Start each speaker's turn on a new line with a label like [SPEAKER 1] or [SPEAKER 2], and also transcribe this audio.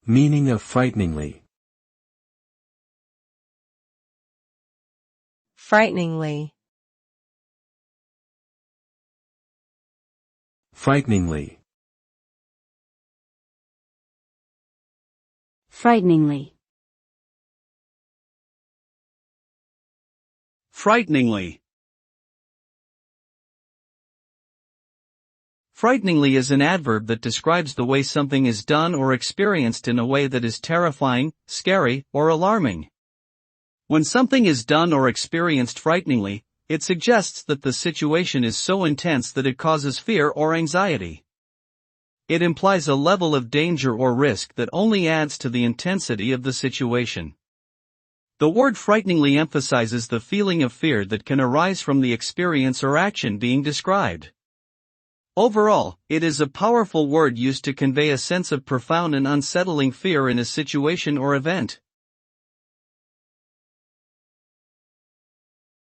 [SPEAKER 1] Meaning of frighteningly.
[SPEAKER 2] Frighteningly.
[SPEAKER 1] Frighteningly.
[SPEAKER 3] Frighteningly.
[SPEAKER 4] Frighteningly. Frighteningly is an adverb that describes the way something is done or experienced in a way that is terrifying, scary, or alarming. When something is done or experienced frighteningly, it suggests that the situation is so intense that it causes fear or anxiety. It implies a level of danger or risk that only adds to the intensity of the situation. The word frighteningly emphasizes the feeling of fear that can arise from the experience or action being described. Overall, it is a powerful word used to convey a sense of profound and unsettling fear in a situation or event.